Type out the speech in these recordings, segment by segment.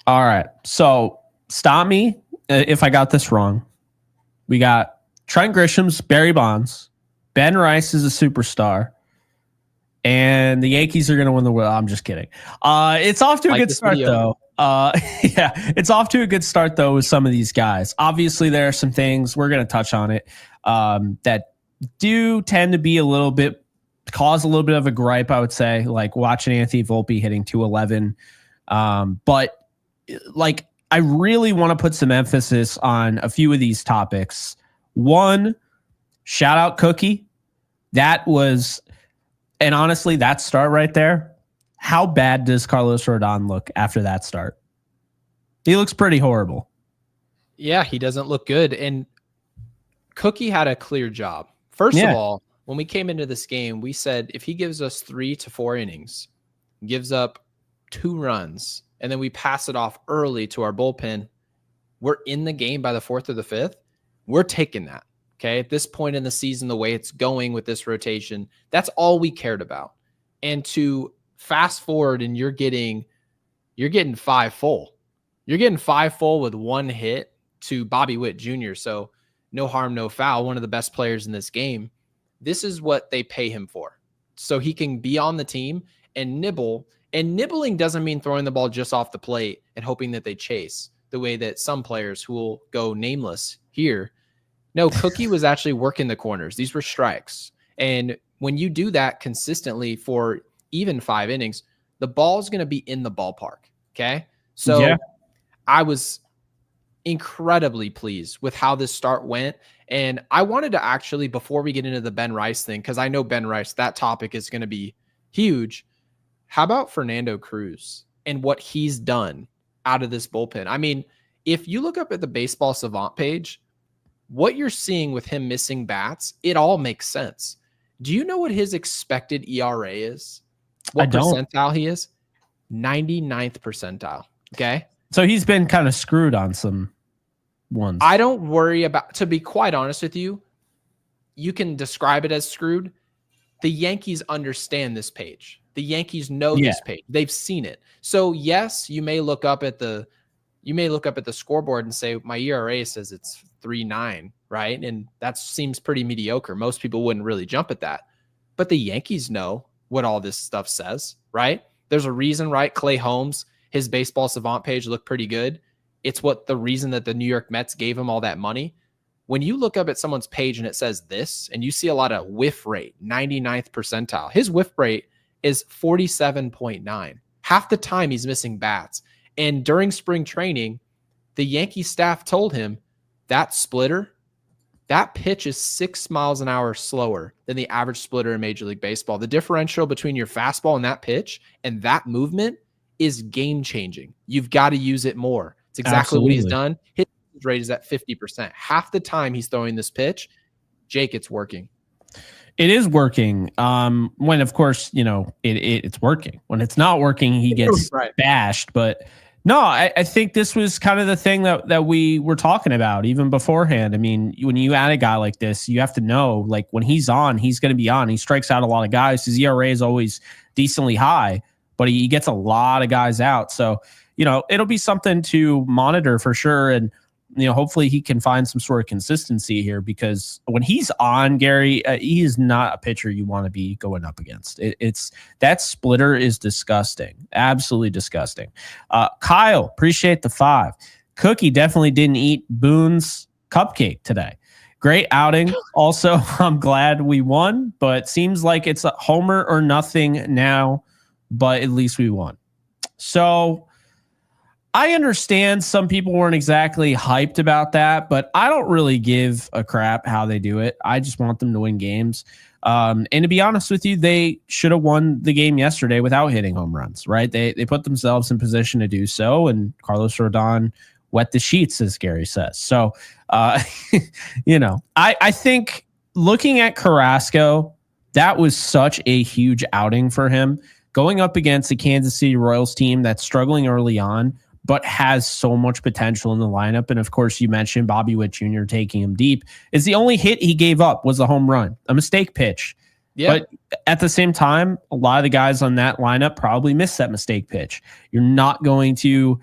All right. So stop me if I got this wrong. We got Trent Grisham's Barry Bonds. Ben Rice is a superstar. And the Yankees are going to win the World. I'm just kidding. It's off to a good start, though. Yeah, it's off to a good start, though, with some of these guys. Obviously, there are some things, we're going to touch on it, that do tend to be cause a little bit of a gripe, I would say, like watching Anthony Volpe hitting 211. But like, I really want to put some emphasis on a few of these topics. One, shout out Cookie. And honestly, that start right there, how bad does Carlos Rodon look after that start? He looks pretty horrible. Yeah, he doesn't look good. And Cookie had a clear job. First of all, when we came into this game, we said if he gives us 3 to 4 innings, gives up 2 runs, and then we pass it off early to our bullpen, we're in the game by the 4th or the 5th. We're taking that. Okay, at this point in the season, the way it's going with this rotation, that's all we cared about. And to fast forward and you're getting 5 full. You're getting 5 full with 1 hit to Bobby Witt Jr. So no harm, no foul, one of the best players in this game. This is what they pay him for. So he can be on the team and nibble. And nibbling doesn't mean throwing the ball just off the plate and hoping that they chase the way that some players who will go nameless here. No, Cookie was actually working the corners. These were strikes. And when you do that consistently for even 5 innings, the ball's going to be in the ballpark. Okay. So I was incredibly pleased with how this start went. And I wanted to actually, before we get into the Ben Rice thing, because I know Ben Rice, that topic is going to be huge. How about Fernando Cruz and what he's done out of this bullpen? I mean, if you look up at the Baseball Savant page, what you're seeing with him missing bats, it all makes sense. Do you know what his expected ERA is? What percentile he is? 99th percentile. Okay. So he's been kind of screwed on some ones. I don't worry about, to be quite honest with you, you can describe it as screwed. The Yankees understand this page. The Yankees know this page. They've seen it. So yes, you may look up at the scoreboard and say, my ERA says it's 3.9, right? And that seems pretty mediocre. Most people wouldn't really jump at that. But the Yankees know what all this stuff says, right? There's a reason, right? Clay Holmes, his Baseball Savant page looked pretty good. It's the reason that the New York Mets gave him all that money. When you look up at someone's page and it says this, and you see a lot of whiff rate, 99th percentile, his whiff rate is 47.9. Half the time he's missing bats. And during spring training, the Yankee staff told him that splitter, that pitch is 6 miles an hour slower than the average splitter in Major League Baseball. The differential between your fastball and that pitch and that movement is game changing. You've got to use it more. It's exactly what he's done. His rate is at 50%. Half the time he's throwing this pitch, Jake, it's working. It is working. When, of course, it's working. When it's not working, he gets bashed. But no, I think this was kind of the thing that we were talking about even beforehand. I mean, when you add a guy like this, you have to know, like, when he's on, he's going to be on. He strikes out a lot of guys. His ERA is always decently high, but he gets a lot of guys out. So, it'll be something to monitor for sure. And, hopefully he can find some sort of consistency here, because when he's on, Gary, he is not a pitcher you want to be going up against. It's that splitter is disgusting. Absolutely disgusting. Kyle, appreciate the 5. Cookie definitely didn't eat Boone's cupcake today. Great outing. Also, I'm glad we won, but seems like it's a homer or nothing now, but at least we won. So I understand some people weren't exactly hyped about that, but I don't really give a crap how they do it. I just want them to win games. And to be honest with you, they should have won the game yesterday without hitting home runs, right? They put themselves in position to do so, and Carlos Rodon wet the sheets, as Gary says. So, I think looking at Carrasco, that was such a huge outing for him. Going up against the Kansas City Royals team that's struggling early on, but has so much potential in the lineup. And of course, you mentioned Bobby Witt Jr. taking him deep. Is the only hit he gave up was a home run, a mistake pitch. Yeah. But at the same time, a lot of the guys on that lineup probably missed that mistake pitch. You're not going to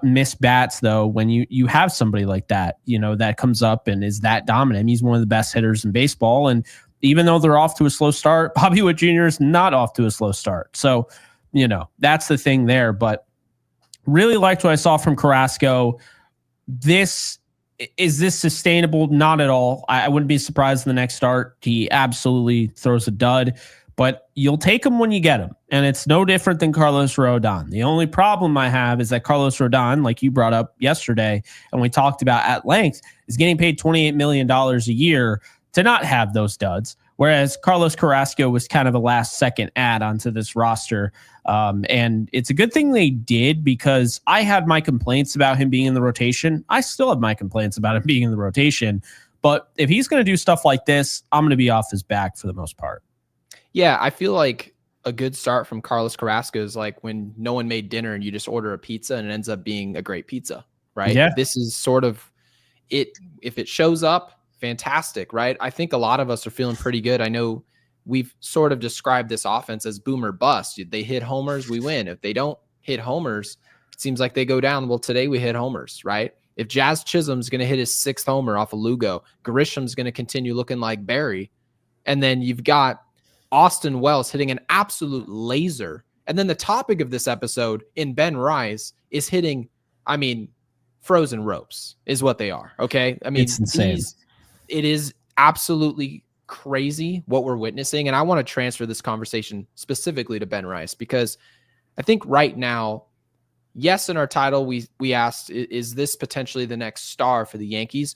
miss bats though when you have somebody like that, that comes up and is that dominant. I mean, he's one of the best hitters in baseball, and even though they're off to a slow start, Bobby Witt Jr. is not off to a slow start. So, that's the thing there. But really liked what I saw from Carrasco. Is this sustainable? Not at all. I wouldn't be surprised in the next start. He absolutely throws a dud, but you'll take him when you get him. And it's no different than Carlos Rodon. The only problem I have is that Carlos Rodon, like you brought up yesterday, and we talked about at length, is getting paid $28 million a year to not have those duds. Whereas Carlos Carrasco was kind of a last second add onto this roster. And it's a good thing they did, because I had my complaints about him being in the rotation. I still have my complaints about him being in the rotation. But if he's going to do stuff like this, I'm going to be off his back for the most part. Yeah, I feel like a good start from Carlos Carrasco is like when no one made dinner and you just order a pizza and it ends up being a great pizza, right? Yeah. This is sort of it. If it shows up, fantastic, right? I think a lot of us are feeling pretty good. I know we've sort of described this offense as boom or bust. They hit homers, we win. If they don't hit homers, it seems like they go down. Well, today we hit homers, right? If Jazz Chisholm's going to hit his 6th homer off of Lugo, Grisham's going to continue looking like Barry. And then you've got Austin Wells hitting an absolute laser. And then the topic of this episode in Ben Rice is hitting, frozen ropes is what they are. Okay. It's insane. It is absolutely crazy what we're witnessing. And I want to transfer this conversation specifically to Ben Rice, because I think right now, yes, in our title, we asked, is this potentially the next star for the Yankees?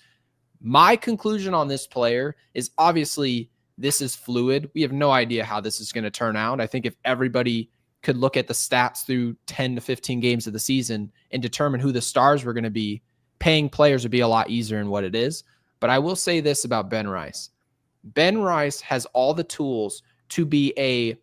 My conclusion on this player is obviously this is fluid. We have no idea how this is going to turn out. I think if everybody could look at the stats through 10 to 15 games of the season and determine who the stars were going to be, paying players would be a lot easier than what it is. But I will say this about Ben Rice. Ben Rice has all the tools to be a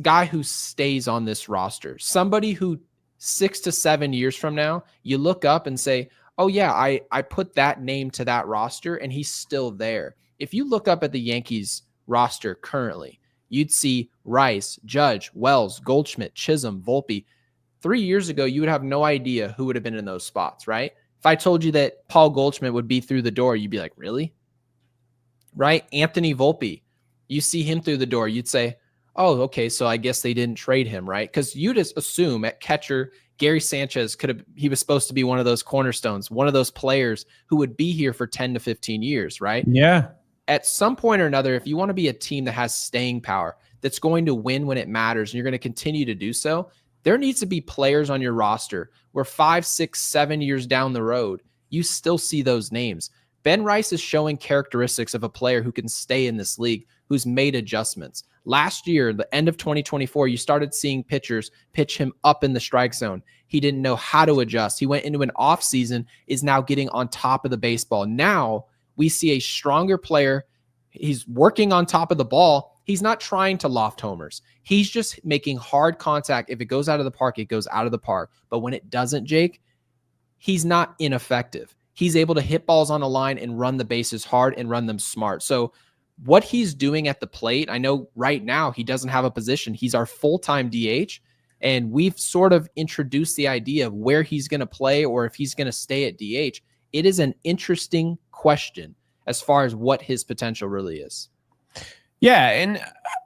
guy who stays on this roster. Somebody who 6 to 7 years from now, you look up and say, oh yeah, I put that name to that roster and he's still there. If you look up at the Yankees roster currently, you'd see Rice, Judge, Wells, Goldschmidt, Chisholm, Volpe. 3 years ago, you would have no idea who would have been in those spots, right? If I told you that Paul Goldschmidt would be through the door, you'd be like, really? Right? Anthony Volpe, you see him through the door, you'd say, oh, okay, so I guess they didn't trade him, right? Because you just assume at catcher, Gary Sanchez he was supposed to be one of those cornerstones, one of those players who would be here for 10 to 15 years, right? Yeah. At some point or another, if you want to be a team that has staying power, that's going to win when it matters, and you're going to continue to do so, there needs to be players on your roster where 5, 6, 7 years down the road, you still see those names. Ben Rice is showing characteristics of a player who can stay in this league, who's made adjustments. Last year, the end of 2024, you started seeing pitchers pitch him up in the strike zone. He didn't know how to adjust. He went into an off season, is now getting on top of the baseball. Now we see a stronger player. He's working on top of the ball. He's not trying to loft homers. He's just making hard contact. If it goes out of the park, it goes out of the park. But when it doesn't, Jake, he's not ineffective. He's able to hit balls on the line and run the bases hard and run them smart. So what he's doing at the plate, I know right now he doesn't have a position. He's our full-time DH, and we've sort of introduced the idea of where he's going to play or if he's going to stay at DH. It is an interesting question as far as what his potential really is. Yeah, and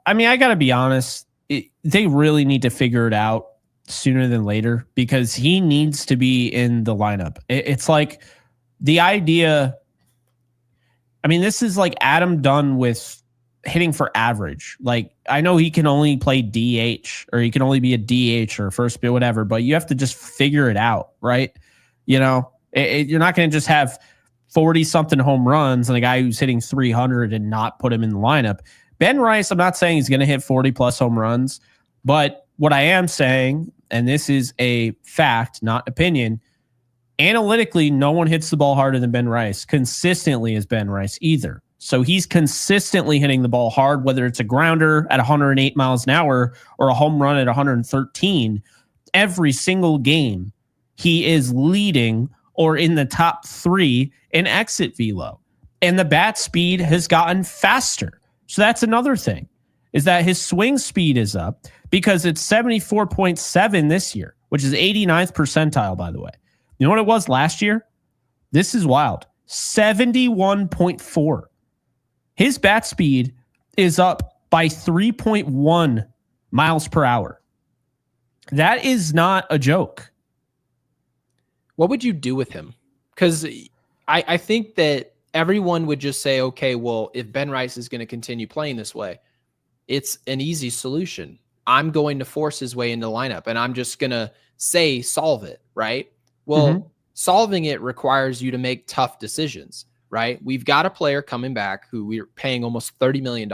I got to be honest, they really need to figure it out sooner than later, because he needs to be in the lineup. It's like the idea, this is like Adam Dunn with hitting for average. Like, I know he can only play DH, or he can only be a DH or first base, whatever, but you have to just figure it out, right? You're not going to just have 40-something home runs and a guy who's hitting 300 and not put him in the lineup. Ben Rice, I'm not saying he's going to hit 40-plus home runs, but what I am saying, and this is a fact, not opinion, analytically, no one hits the ball harder than Ben Rice consistently as Ben Rice either. So he's consistently hitting the ball hard, whether it's a grounder at 108 miles an hour or a home run at 113. Every single game, he is leading or in the top 3 in exit velo. And the bat speed has gotten faster. So that's another thing, is that his swing speed is up, because it's 74.7 this year, which is 89th percentile, by the way. You know what it was last year? This is wild. 71.4. His bat speed is up by 3.1 miles per hour. That is not a joke. What would you do with him? Because I think that everyone would just say, okay, well, if Ben Rice is going to continue playing this way, it's an easy solution. I'm going to force his way into the lineup, and I'm just going to say solve it, right? Well, solving it requires you to make tough decisions, right? We've got a player coming back who we're paying almost $30 million,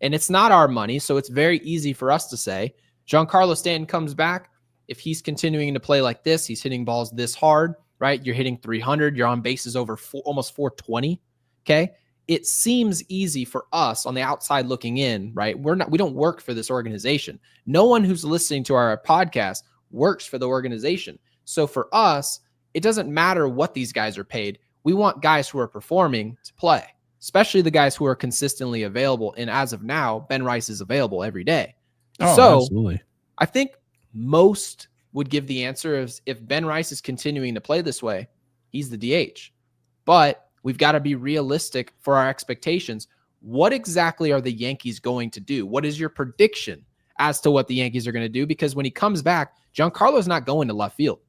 and it's not our money, so it's very easy for us to say, Giancarlo Stanton comes back. If he's continuing to play like this, he's hitting balls this hard, right? You're hitting 300. You're on bases over almost 420. Okay. It seems easy for us on the outside looking in, right? We don't work for this organization. No one who's listening to our podcast works for the organization. So for us, it doesn't matter what these guys are paid. We want guys who are performing to play, especially the guys who are consistently available. And as of now, Ben Rice is available every day. Absolutely. I think most would give the answer is if Ben Rice is continuing to play this way, he's the DH. But we've got to be realistic for our expectations. What exactly are the Yankees going to do? What is your prediction as to what the Yankees are going to do? Because when he comes back, Giancarlo's not going to left field.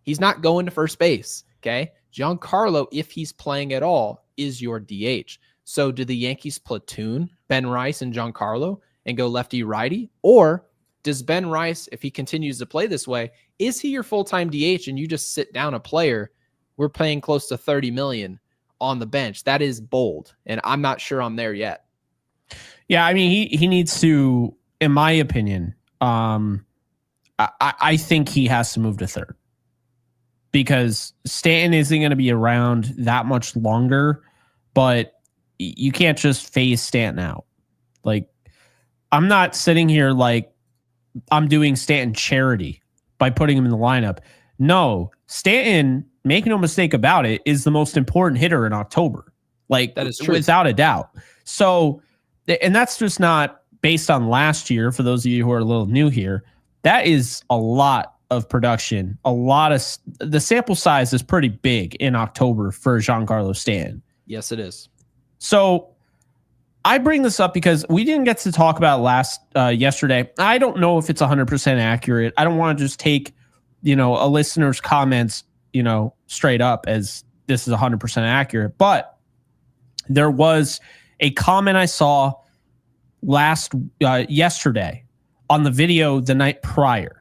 He's not going to first base. Okay. Giancarlo, if he's playing at all, is your DH. So do the Yankees platoon Ben Rice and Giancarlo and go lefty righty? Or does Ben Rice, if he continues to play this way, is he your full-time DH and you just sit down a player? We're paying close to $30 million on the bench. That is bold, and I'm not sure I'm there yet. Yeah, I mean, he needs to, in my opinion, I think he has to move to third because Stanton isn't going to be around that much longer, but you can't just phase Stanton out. Like, I'm not sitting here like I'm doing Stanton charity by putting him in the lineup. No, Stanton, make no mistake about it, is the most important hitter in October. Like, that is true, without a doubt. So, and that's just not based on last year. For those of you who are a little new here, that is a lot of production. The sample size is pretty big in October for Giancarlo Stanton. Yes, it is. So I bring this up because we didn't get to talk about yesterday. I don't know if it's 100% accurate. I don't want to just take, a listener's comments, straight up as this is 100% accurate. But there was a comment I saw yesterday on the video the night prior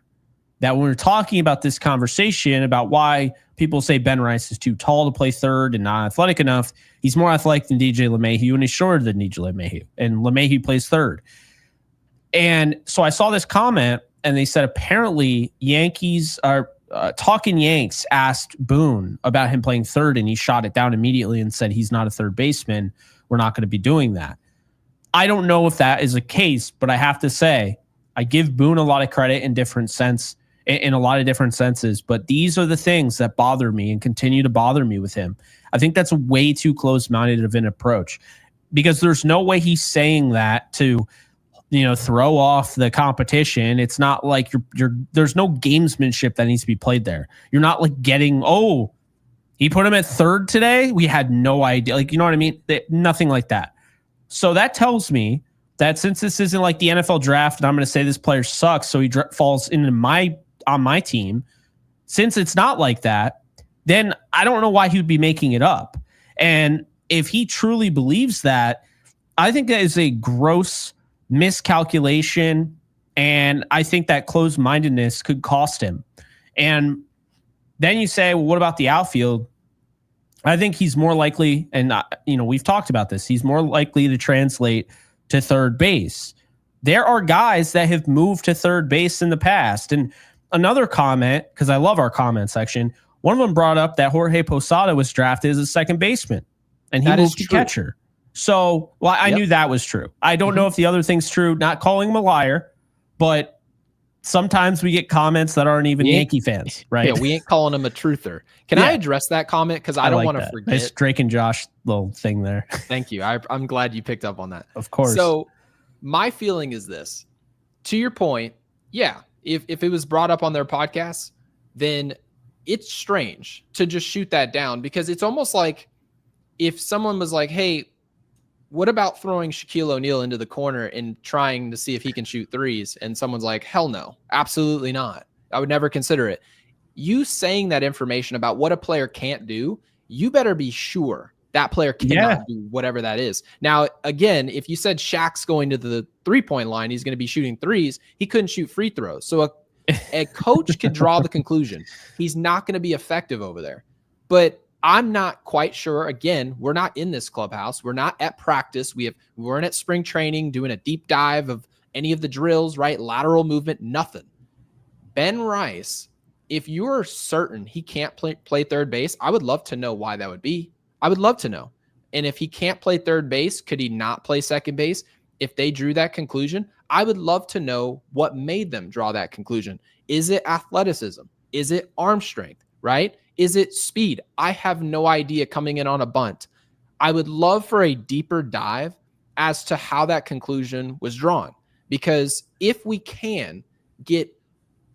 that when we were talking about this conversation about why people say Ben Rice is too tall to play third and not athletic enough, he's more athletic than DJ LeMahieu and he's shorter than DJ LeMahieu, and LeMahieu plays third. And so I saw this comment and they said apparently Yankees are Talking Yanks asked Boone about him playing third and he shot it down immediately and said he's not a third baseman. We're not going to be doing that. I don't know if that is a case, but I have to say I give Boone a lot of credit in a lot of different senses, but these are the things that bother me and continue to bother me with him. I think that's way too close-minded of an approach because there's no way he's saying that to, throw off the competition. It's not like there's no gamesmanship that needs to be played there. You're not like getting, he put him at third today. We had no idea. Like, you know what I mean? Nothing like that. So that tells me that since this isn't like the NFL draft and I'm going to say this player sucks, so he falls into on my team, since it's not like that, then I don't know why he would be making it up. And if he truly believes that, I think that is a gross miscalculation. And I think that closed-mindedness could cost him. And then you say, well, what about the outfield? I think he's more likely, and we've talked about this, he's more likely to translate to third base. There are guys that have moved to third base in the past. And another comment, because I love our comment section, one of them brought up that Jorge Posada was drafted as a second baseman, and he moved to catcher. So, I knew that was true. I don't know if the other thing's true, not calling him a liar, but sometimes we get comments that aren't even Yankee fans, right? Yeah, we ain't calling him a truther. Can I address that comment? Because I don't want to forget. Nice Drake and Josh little thing there. Thank you. I'm glad you picked up on that. Of course. So my feeling is this. To your point, yeah, if it was brought up on their podcast, then it's strange to just shoot that down, because it's almost like if someone was like, hey, what about throwing Shaquille O'Neal into the corner and trying to see if he can shoot threes? And someone's like, hell no, absolutely not. I would never consider it. You saying that information about what a player can't do, you better be sure that player cannot do whatever that is. Now, again, if you said Shaq's going to the 3-point line, he's going to be shooting threes, he couldn't shoot free throws. So a coach could draw the conclusion he's not going to be effective over there. But I'm not quite sure. Again, we're not in this clubhouse. We're not at practice. We weren't at spring training doing a deep dive of any of the drills, right? Lateral movement, nothing. Ben Rice, if you're certain he can't play third base, I would love to know why that would be. I would love to know. And if he can't play third base, could he not play second base? If they drew that conclusion, I would love to know what made them draw that conclusion. Is it athleticism? Is it arm strength, right? Is it speed? I have no idea coming in on a bunt. I would love for a deeper dive as to how that conclusion was drawn. Because if we can get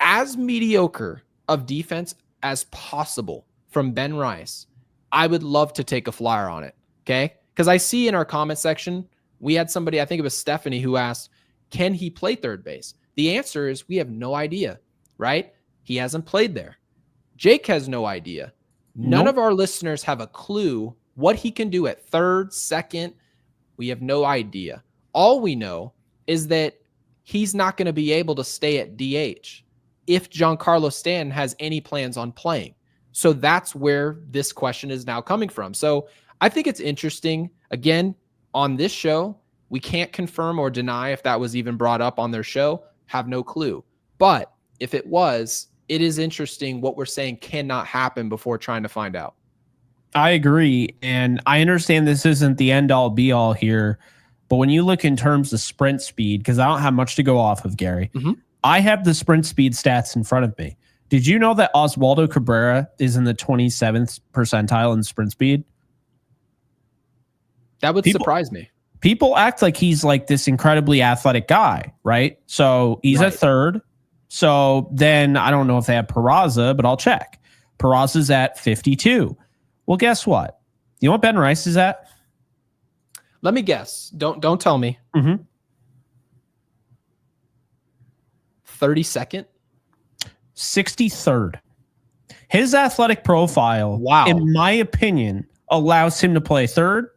as mediocre of defense as possible from Ben Rice, I would love to take a flyer on it, okay? Because I see in our comment section, we had somebody, I think it was Stephanie, who asked, can he play third base? The answer is we have no idea, right? He hasn't played there. Jake has no idea. None of our listeners have a clue what he can do at third, second. We have no idea. All we know is that he's not going to be able to stay at DH if Giancarlo Stanton has any plans on playing. So that's where this question is now coming from. So I think it's interesting. Again, on this show, we can't confirm or deny if that was even brought up on their show. Have no clue. But if it was, it is interesting what we're saying cannot happen before trying to find out. I agree. And I understand this isn't the end all be all here. But when you look in terms of sprint speed, because I don't have much to go off of, Gary, I have the sprint speed stats in front of me. Did you know that Oswaldo Cabrera is in the 27th percentile in sprint speed? That would surprise me. People act like he's like this incredibly athletic guy, right? So he's at third. So then I don't know if they have Peraza, but I'll check. Peraza's at 52. Well, guess what? You know what Ben Rice is at? Let me guess. Don't tell me. 32nd? 63rd. His athletic profile, in my opinion, allows him to play third,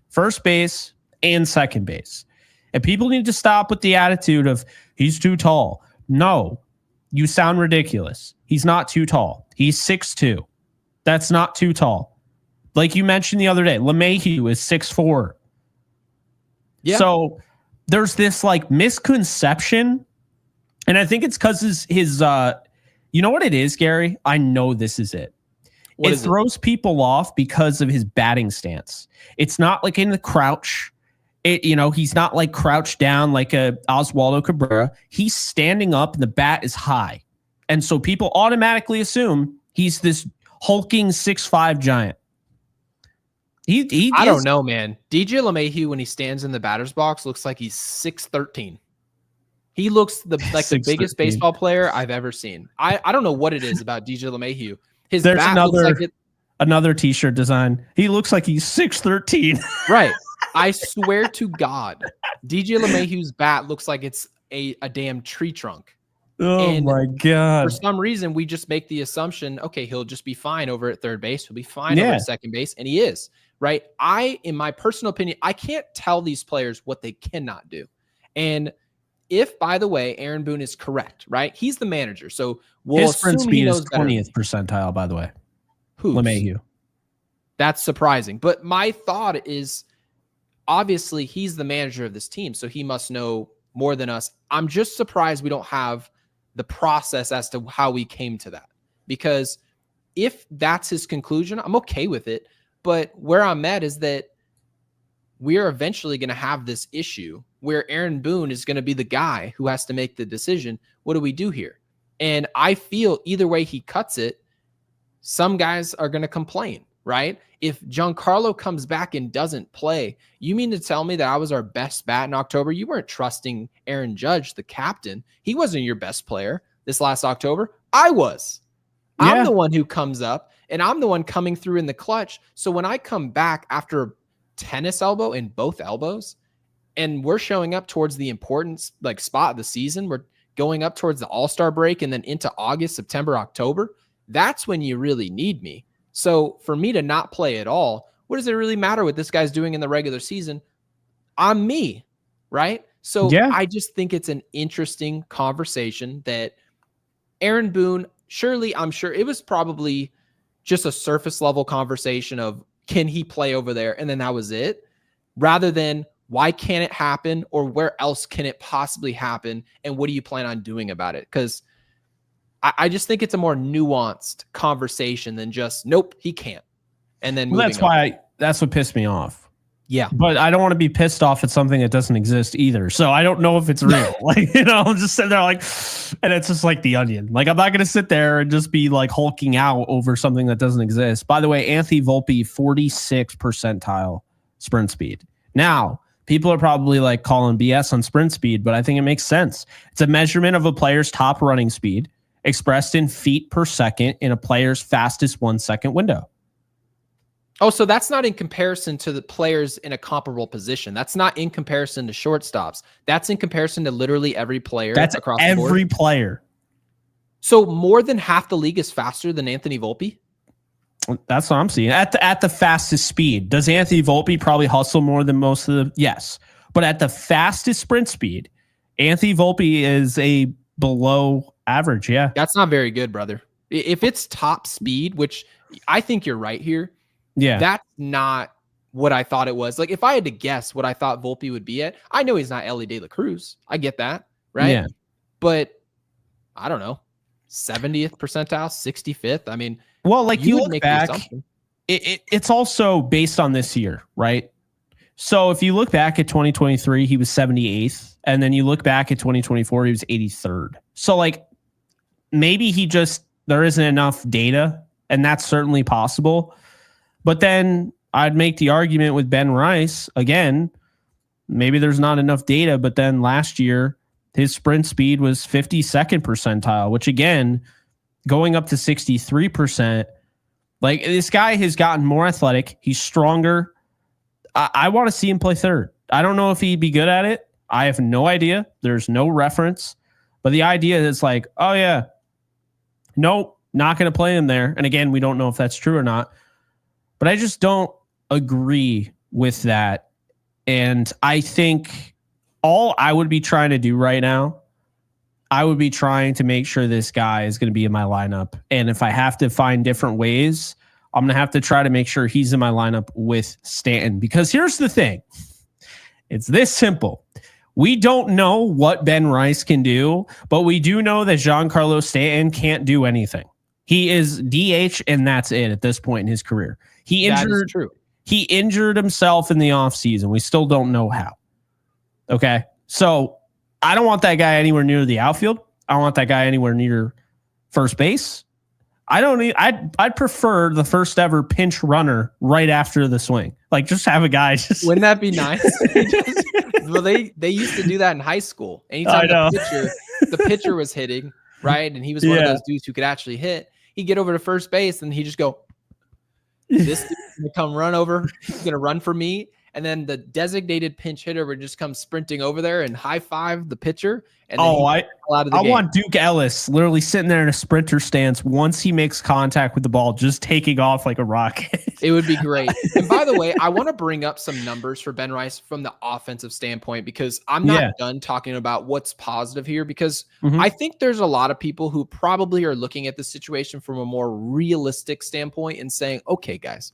first base, and second base. And people need to stop with the attitude of he's too tall. No, you sound ridiculous. He's not too tall. He's 6'2". That's not too tall. Like you mentioned the other day, LeMahieu is 6'4". Yeah. So there's this like misconception. And I think it's because his you know what it is, Gary? I know this is it. It throws people off because of his batting stance. It's not like in the crouch. He's not like crouched down like a Oswaldo Cabrera. He's standing up and the bat is high. And so people automatically assume he's this hulking 6'5" giant. I don't know, man. DJ LeMahieu, when he stands in the batter's box, looks like he's 6'13". He looks like the biggest baseball player I've ever seen. I don't know what it is about DJ LeMahieu. There's another t-shirt design. He looks like he's 6'13". Right. I swear to God, DJ LeMahieu's bat looks like it's a damn tree trunk. Oh my God. For some reason, we just make the assumption, okay, he'll just be fine over at third base. He'll be fine over at second base. And he is, right? In my personal opinion, I can't tell these players what they cannot do. And if, by the way, Aaron Boone is correct, right? He's the manager. So his sprint speed is 20th percentile, by the way. LeMahieu. That's surprising. But my thought is, obviously, he's the manager of this team, so he must know more than us. I'm just surprised we don't have the process as to how we came to that. Because if that's his conclusion, I'm okay with it. But where I'm at is that we're eventually going to have this issue where Aaron Boone is going to be the guy who has to make the decision. What do we do here? And I feel either way he cuts it, some guys are going to complain, right? If Giancarlo comes back and doesn't play, you mean to tell me that I was our best bat in October? You weren't trusting Aaron Judge, the captain. He wasn't your best player. this last October? I was. Yeah. I'm the one who comes up, and I'm the one coming through in the clutch. So when I come back after tennis elbow in both elbows, and we're showing up towards the important like spot of the season, we're going up towards the All-Star break and then into August, September, October, that's when you really need me. So for me to not play at all, what does it really matter what this guy's doing in the regular season? I'm me, right? So I just think it's an interesting conversation that Aaron Boone, surely I'm sure it was probably just a surface level conversation of can he play over there? And then that was it, rather than why can't it happen, or where else can it possibly happen? And what do you plan on doing about it? Because I just think it's a more nuanced conversation than just, nope, he can't. And then that's why that's what pissed me off. Yeah. But I don't want to be pissed off at something that doesn't exist either. So I don't know if it's real. Like, I'm just sitting there like, and it's just like The Onion. Like, I'm not going to sit there and just be like hulking out over something that doesn't exist. By the way, Anthony Volpe, 46th percentile sprint speed. Now, people are probably like calling BS on sprint speed, but I think it makes sense. It's a measurement of a player's top running speed expressed in feet per second in a player's fastest 1 second window. Oh, so that's not in comparison to the players in a comparable position. That's not in comparison to shortstops. That's in comparison to literally every player. That's across the board. Every player. So more than half the league is faster than Anthony Volpe? That's what I'm seeing. At the fastest speed. Does Anthony Volpe probably hustle more than most of the... Yes. But at the fastest sprint speed, Anthony Volpe is a below average, yeah. That's not very good, brother. If it's top speed, which I think you're right here, that's not what I thought it was. Like, if I had to guess what I thought Volpe would be at, I know he's not Ellie De La Cruz. I get that, right? Yeah. But, I don't know, 70th percentile, 65th? I mean... Well, like you look back, it's also based on this year, right? So if you look back at 2023, he was 78th. And then you look back at 2024, he was 83rd. So like maybe there isn't enough data, and that's certainly possible. But then I'd make the argument with Ben Rice, again, maybe there's not enough data, but then last year his sprint speed was 52nd percentile, which again, going up to 63%. Like, this guy has gotten more athletic. He's stronger. I want to see him play third. I don't know if he'd be good at it. I have no idea. There's no reference. But the idea is like, oh, yeah, nope, not going to play him there. And again, we don't know if that's true or not. But I just don't agree with that. And I think all I would be trying to do right now, I would be trying to make sure this guy is going to be in my lineup. And if I have to find different ways, I'm going to have to try to make sure he's in my lineup with Stanton. Because here's the thing. It's this simple. We don't know what Ben Rice can do, but we do know that Giancarlo Stanton can't do anything. He is DH, and that's it at this point in his career. He injured himself in the offseason. We still don't know how. Okay? So I don't want that guy anywhere near the outfield. I don't want that guy anywhere near first base. I'd prefer the first ever pinch runner right after the swing. Like, just have a guy just... Wouldn't that be nice? Well, they used to do that in high school. Anytime the pitcher was hitting, right, and he was one of those dudes who could actually hit, he'd get over to first base and he'd just go, this dude's going to come run over. He's going to run for me. And then the designated pinch hitter would just come sprinting over there and high five the pitcher. And then I want Duke Ellis literally sitting there in a sprinter stance once he makes contact with the ball, just taking off like a rocket. It would be great. And by the way, I want to bring up some numbers for Ben Rice from the offensive standpoint, because I'm not done talking about what's positive here, because I think there's a lot of people who probably are looking at the situation from a more realistic standpoint and saying, okay, guys,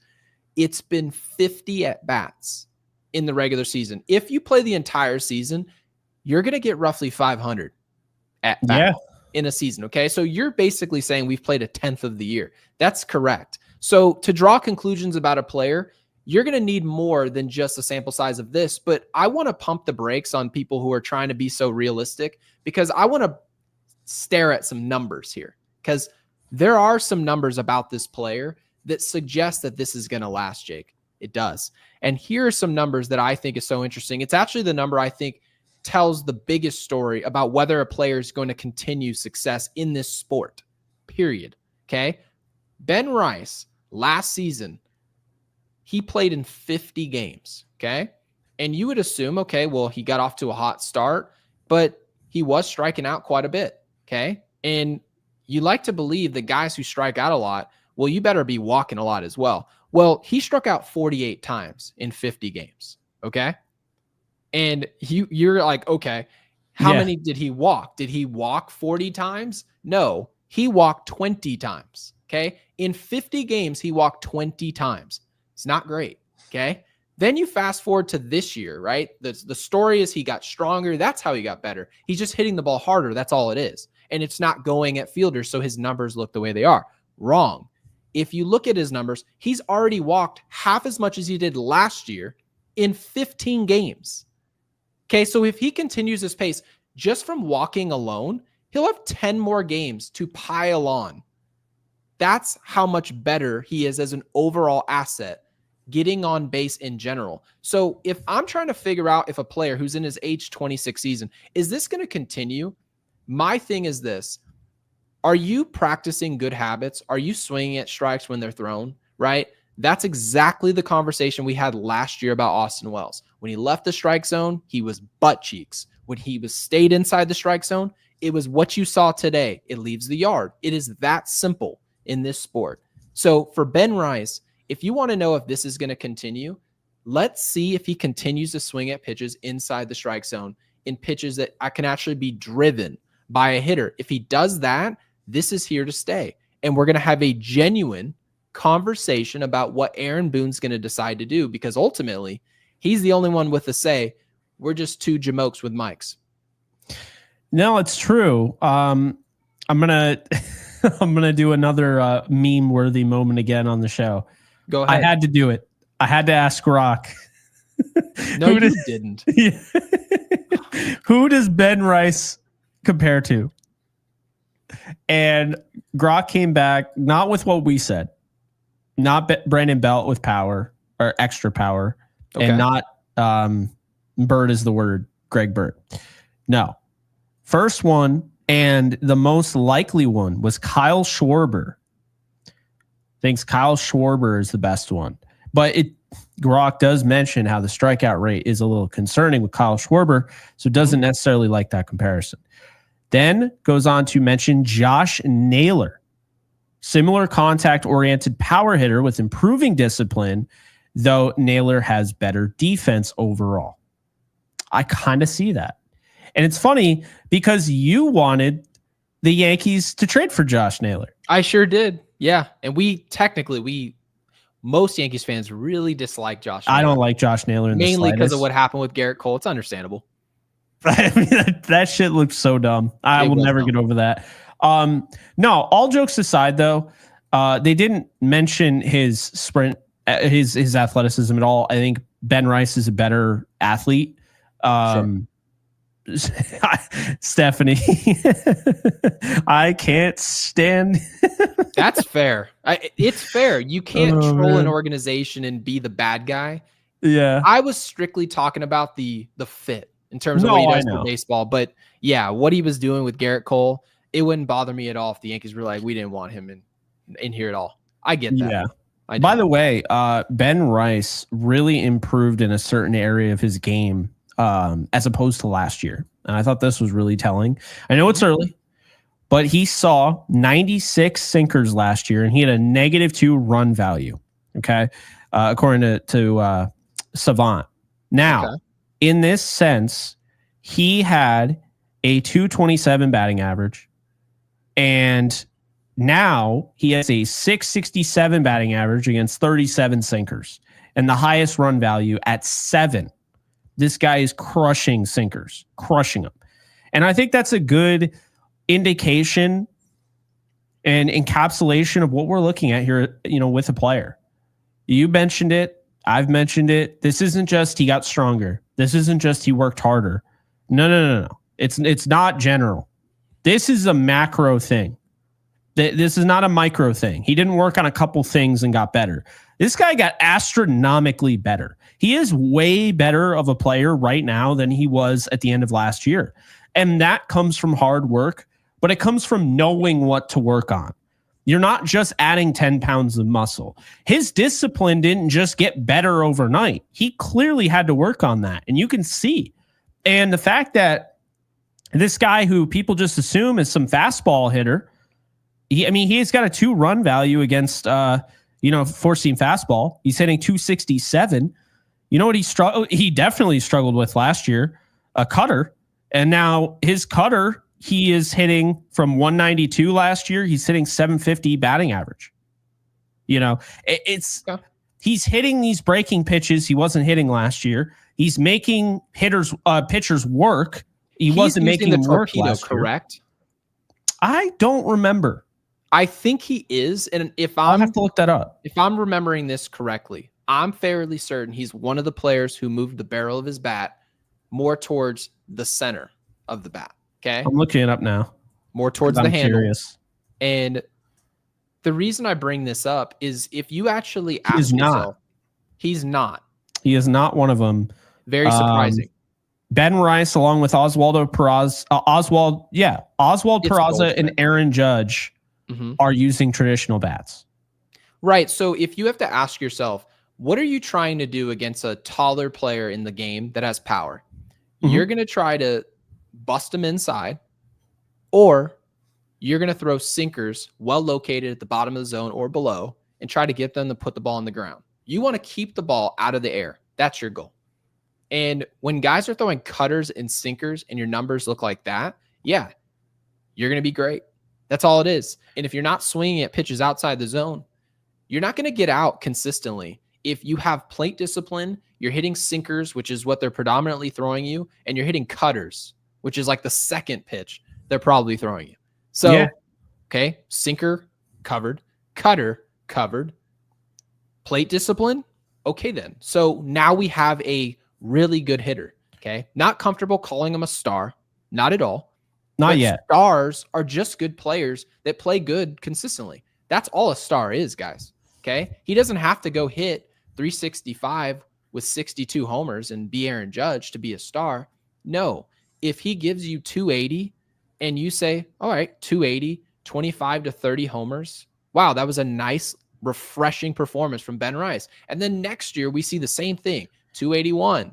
it's been 50 at-bats in the regular season. If you play the entire season, you're going to get roughly 500 at bat in a season. Okay. So you're basically saying we've played a 10th of the year. That's correct. So to draw conclusions about a player, you're going to need more than just a sample size of this. But I want to pump the brakes on people who are trying to be so realistic, because I want to stare at some numbers here, because there are some numbers about this player that suggest that this is going to last, Jake. It does. And here are some numbers that I think is so interesting. It's actually the number I think tells the biggest story about whether a player is going to continue success in this sport, period. Okay. Ben Rice last season, he played in 50 games. Okay. And you would assume, okay, well, he got off to a hot start, but he was striking out quite a bit. Okay. And you like to believe that guys who strike out a lot, well, you better be walking a lot as well. Well, he struck out 48 times in 50 games. Okay. And you're like, okay, how many did he walk? Did he walk 40 times? No, he walked 20 times. Okay. In 50 games, he walked 20 times. It's not great. Okay. Then you fast forward to this year, right? The story is he got stronger. That's how he got better. He's just hitting the ball harder. That's all it is. And it's not going at fielders, so his numbers look the way they are. Wrong. If you look at his numbers, he's already walked half as much as he did last year in 15 games. Okay, so if he continues his pace just from walking alone, he'll have 10 more games to pile on. That's how much better he is as an overall asset, getting on base in general. So if I'm trying to figure out if a player who's in his age 26 season, is this going to continue? My thing is this. Are you practicing good habits? Are you swinging at strikes when they're thrown, right? That's exactly the conversation we had last year about Austin Wells. When he left the strike zone, he was butt cheeks. When he was stayed inside the strike zone, it was what you saw today. It leaves the yard. It is that simple in this sport. So for Ben Rice, if you want to know if this is going to continue, let's see if he continues to swing at pitches inside the strike zone in pitches that can actually be driven by a hitter. If he does that, this is here to stay. And we're going to have a genuine conversation about what Aaron Boone's going to decide to do, because ultimately he's the only one with a say. We're just two jamokes with mics. No, it's true. I'm going to do another meme worthy moment again on the show. Go ahead. I had to do it. I had to ask Rock. No, you didn't. Who does Ben Rice compare to? And Grok came back, not with what we said, not Brandon Belt with power or extra power, and not Bird is the word, Greg Bird. No. First one, and the most likely one, was Kyle Schwarber. Thinks Kyle Schwarber is the best one. But Grok does mention how the strikeout rate is a little concerning with Kyle Schwarber, so doesn't necessarily like that comparison. Then goes on to mention Josh Naylor. Similar contact-oriented power hitter with improving discipline, though Naylor has better defense overall. I kind of see that. And it's funny because you wanted the Yankees to trade for Josh Naylor. I sure did. Yeah. And most Yankees fans really dislike Josh Naylor. I don't like Josh Naylor in the mainly slightest. Because of what happened with Garrett Cole. It's understandable. I mean, that shit looks so dumb. I will never get over that. No, all jokes aside, though, they didn't mention his sprint, his athleticism at all. I think Ben Rice is a better athlete. Stephanie, I can't stand. That's fair. It's fair. You can't troll an organization and be the bad guy. Yeah, I was strictly talking about the fit in terms of what he does for baseball. But yeah, what he was doing with Garrett Cole, it wouldn't bother me at all if the Yankees were like, we didn't want him in here at all. I get that. Yeah. By the way, Ben Rice really improved in a certain area of his game as opposed to last year. And I thought this was really telling. I know it's early, but he saw 96 sinkers last year, and he had a -2 run value. Okay. According to Savant. Now, in this sense, he had a 227 batting average, and now he has a 667 batting average against 37 sinkers, and the highest run value at 7. This guy is crushing sinkers, crushing them. And I think that's a good indication and encapsulation of what we're looking at here, with a player. You mentioned it. I've mentioned it. This isn't just he got stronger. This isn't just he worked harder. No. It's not general. This is a macro thing. This is not a micro thing. He didn't work on a couple things and got better. This guy got astronomically better. He is way better of a player right now than he was at the end of last year. And that comes from hard work, but it comes from knowing what to work on. You're not just adding 10 pounds of muscle. His discipline didn't just get better overnight. He clearly had to work on that, and you can see. And the fact that this guy who people just assume is some fastball hitter, he's got a 2-run value against, four-seam fastball. He's hitting 267. You know what he definitely struggled with last year? A cutter. And now his cutter, he is hitting from 192 last year. He's hitting 750 batting average. He's hitting these breaking pitches he wasn't hitting last year. He's making pitchers work. He's wasn't making the work torpedo, last year. Correct? I don't remember. I think he is, and I'll have to look that up. If I'm remembering this correctly, I'm fairly certain he's one of the players who moved the barrel of his bat more towards the center of the bat. Okay, I'm looking it up now. More towards the handle. Curious. And the reason I bring this up is if you actually ask yourself, he's not. He is not one of them. Very surprising. Ben Rice, along with Oswald Peraza, and Aaron Judge are using traditional bats. Right. So if you have to ask yourself, what are you trying to do against a taller player in the game that has power? You're going to try to bust him inside, or you're going to throw sinkers well located at the bottom of the zone or below and try to get them to put the ball on the ground. You want to keep the ball out of the air. That's your goal. And when guys are throwing cutters and sinkers and your numbers look like that, yeah, you're going to be great. That's all it is. And if you're not swinging at pitches outside the zone, you're not going to get out consistently. If you have plate discipline, you're hitting sinkers, which is what they're predominantly throwing you, and you're hitting cutters, which is like the second pitch they're probably throwing you. So, Okay, sinker covered, cutter covered, plate discipline. Okay, then. So now we have a really good hitter. Okay, not comfortable calling him a star, not at all. Not yet. Stars are just good players that play good consistently. That's all a star is, guys. Okay, he doesn't have to go hit 365 with 62 homers and be Aaron Judge to be a star. No, if he gives you 280 and you say, all right, 280, 25 to 30 homers. Wow, that was a nice, refreshing performance from Ben Rice. And then next year we see the same thing, 281,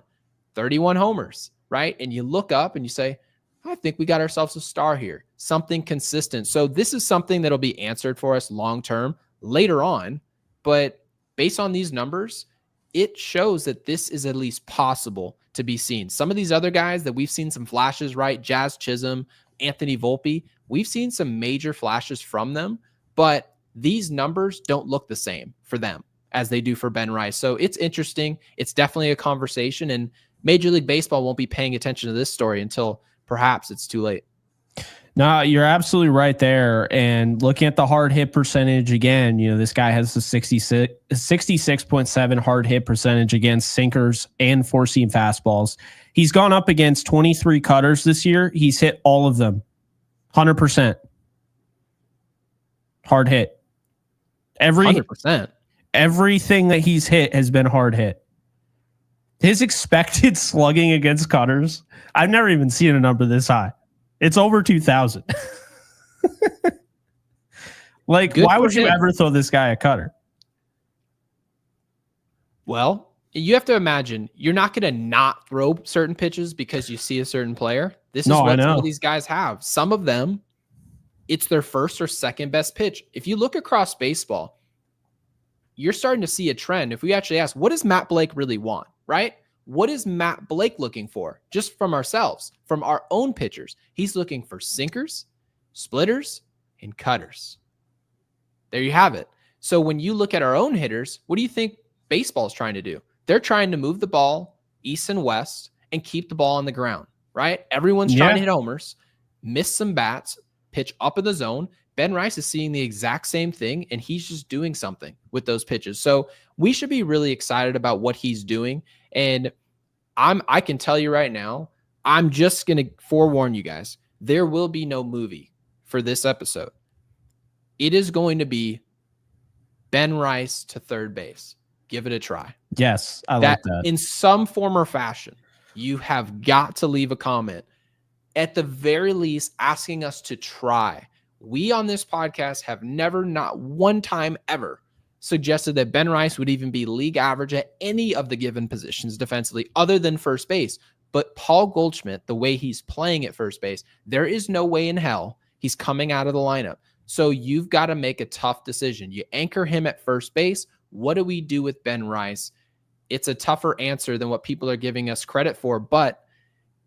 31 homers, right? And you look up and you say, I think we got ourselves a star here, something consistent. So this is something that'll be answered for us long-term later on. But based on these numbers, it shows that this is at least possible to be seen. Some of these other guys that we've seen some flashes, right? Jazz Chisholm, Anthony Volpe, we've seen some major flashes from them, but these numbers don't look the same for them as they do for Ben Rice. So it's interesting. It's definitely a conversation, and Major League Baseball won't be paying attention to this story until perhaps it's too late. No, you're absolutely right there. And looking at the hard hit percentage again, this guy has a 66.7 hard hit percentage against sinkers and four-seam fastballs. He's gone up against 23 cutters this year. He's hit all of them. 100%. Hard hit. 100%. Everything that he's hit has been hard hit. His expected slugging against cutters, I've never even seen a number this high. It's over 2,000. Like, why would you ever throw this guy a cutter? Well, you have to imagine you're not going to not throw certain pitches because you see a certain player. This is what some of these guys have. Some of them, it's their first or second best pitch. If you look across baseball, you're starting to see a trend. If we actually ask, what does Matt Blake really want, right? What is Matt Blake looking for? Just from ourselves, from our own pitchers. He's looking for sinkers, splitters, and cutters. There you have it. So when you look at our own hitters, what do you think baseball's trying to do? They're trying to move the ball east and west and keep the ball on the ground, right? Everyone's trying to hit homers, miss some bats, pitch up in the zone. Ben Rice is seeing the exact same thing, and he's just doing something with those pitches. So we should be really excited about what he's doing. And I can tell you right now, I'm just going to forewarn you guys, there will be no movie for this episode. it is going to be Ben Rice to third base. Give it a try. Yes, I like that. In some form or fashion, you have got to leave a comment. At the very least, asking us to try. We on this podcast have never, not one time ever, suggested that Ben Rice would even be league average at any of the given positions defensively other than first base. But Paul Goldschmidt, the way he's playing at first base, there is no way in hell he's coming out of the lineup. So you've got to make a tough decision. You anchor him at first base. What do we do with Ben Rice? It's a tougher answer than what people are giving us credit for, but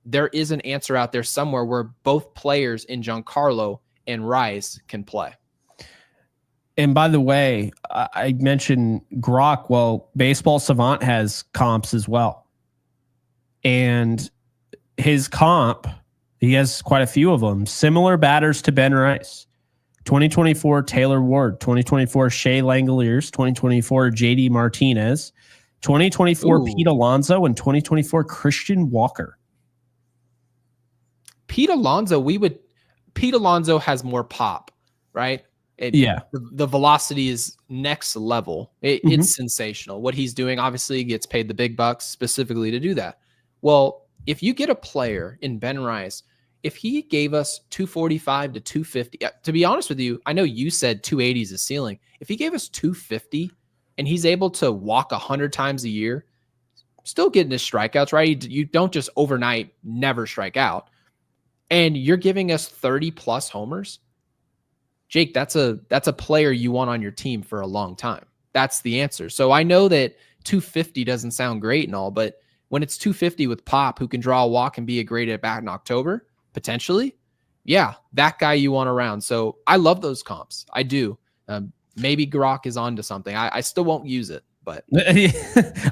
there is an answer out there somewhere where both players in Giancarlo and Rice can play. And by the way, I mentioned Grok. Well, Baseball Savant has comps as well. And his comp, he has quite a few of them, similar batters to Ben Rice. 2024 Taylor Ward, 2024 Shea Langoliers, 2024 JD Martinez, 2024 Pete Alonso, and 2024 Christian Walker. Pete Alonso has more pop, right? The velocity is next level. It's sensational. What he's doing, obviously, he gets paid the big bucks specifically to do that. Well, if you get a player in Ben Rice, if he gave us 245 to 250, to be honest with you, I know you said 280 is a ceiling. If he gave us 250 and he's able to walk 100 times a year, still getting his strikeouts, right? You don't just overnight never strike out. And you're giving us 30 plus homers. Jake, that's a player you want on your team for a long time. That's the answer. So I know that 250 doesn't sound great and all, but when it's 250 with Pop, who can draw a walk and be a great at bat in October, potentially, yeah, that guy you want around. So I love those comps. I do. Maybe Grok is onto something. I still won't use it, but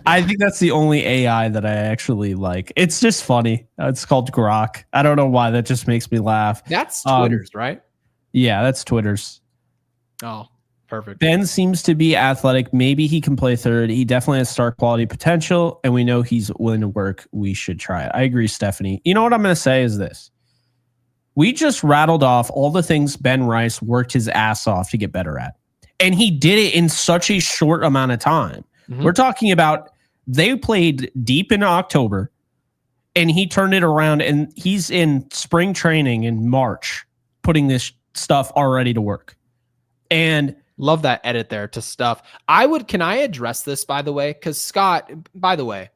I think that's the only AI that I actually like. It's just funny. It's called Grok. I don't know why. That just makes me laugh. That's Twitter's, right? Yeah, that's Twitter's. Oh, perfect. Ben seems to be athletic. Maybe he can play third. He definitely has star quality potential, and we know he's willing to work. We should try it. I agree, Stephanie. You know what I'm going to say is this. We just rattled off all the things Ben Rice worked his ass off to get better at. And he did it in such a short amount of time. Mm-hmm. We're talking about they played deep in October, and he turned it around, and he's in spring training in March, putting this stuff already to work. And love that edit there to stuff. Can I address this, by the way? Because Scott, by the way,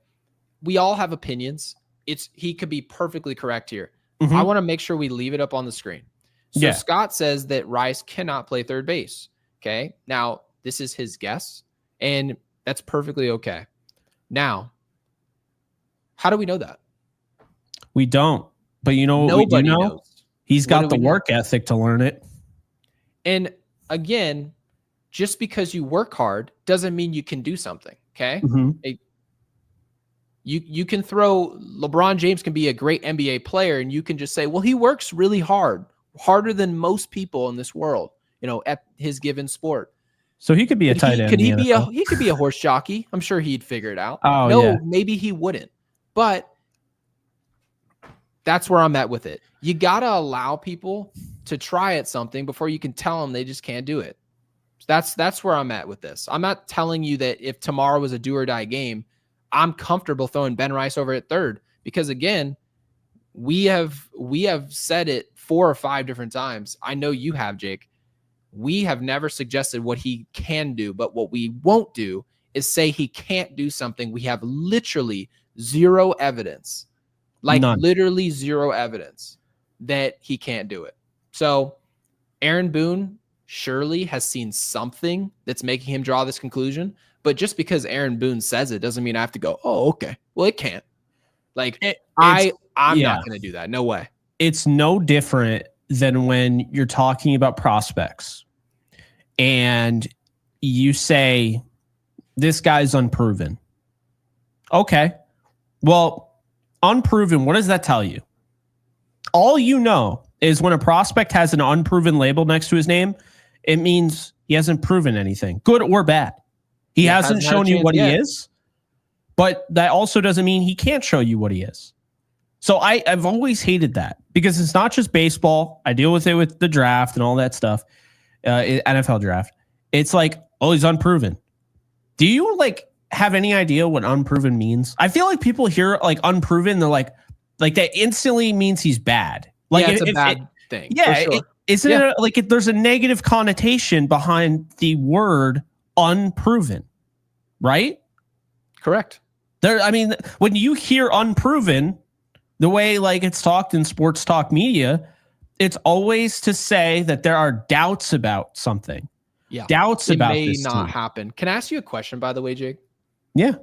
we all have opinions. He could be perfectly correct here. Mm-hmm. I want to make sure we leave it up on the screen. So Scott says that Rice cannot play third base. Okay. Now, this is his guess, and that's perfectly okay. Now, how do we know that? We don't. But you know what we do know? Knows. He's got the work ethic to learn it. And again, just because you work hard doesn't mean you can do something. Okay. Mm-hmm. You can throw LeBron James can be a great NBA player, and you can just say, well, he works really hard, harder than most people in this world, at his given sport. So he could be a tight end. He could be a horse jockey. I'm sure he'd figure it out. Maybe he wouldn't. But that's where I'm at with it. You got to allow people to try at something before you can tell them they just can't do it. That's where I'm at with this. I'm not telling you that if tomorrow was a do or die game, I'm comfortable throwing Ben Rice over at third, because again, we have said it 4 or 5 different times. I know you have, Jake. We have never suggested what he can do, but what we won't do is say he can't do something. We have literally zero evidence, literally zero evidence that he can't do it. So Aaron Boone surely has seen something that's making him draw this conclusion. But just because Aaron Boone says it doesn't mean I have to go, oh, okay. Well, it can't. I'm not going to do that. No way. It's no different than when you're talking about prospects and you say, this guy's unproven. Okay. Well, unproven, what does that tell you? All you know is when a prospect has an unproven label next to his name, it means he hasn't proven anything, good or bad. He hasn't shown you what he is, but that also doesn't mean he can't show you what he is. So I've always hated that because it's not just baseball. I deal with it with the draft and all that stuff. NFL draft. It's like, oh, he's unproven. Do you like have any idea what unproven means? I feel like people hear like unproven, they're like that instantly means he's bad. Like it's a bad thing. Yeah, for sure. Isn't it like there's a negative connotation behind the word unproven, right? Correct. I mean, when you hear unproven, the way like it's talked in sports talk media, it's always to say that there are doubts about something. Yeah. Doubts about this may not team. happen. Can I ask you a question, by the way, Jake? Yeah.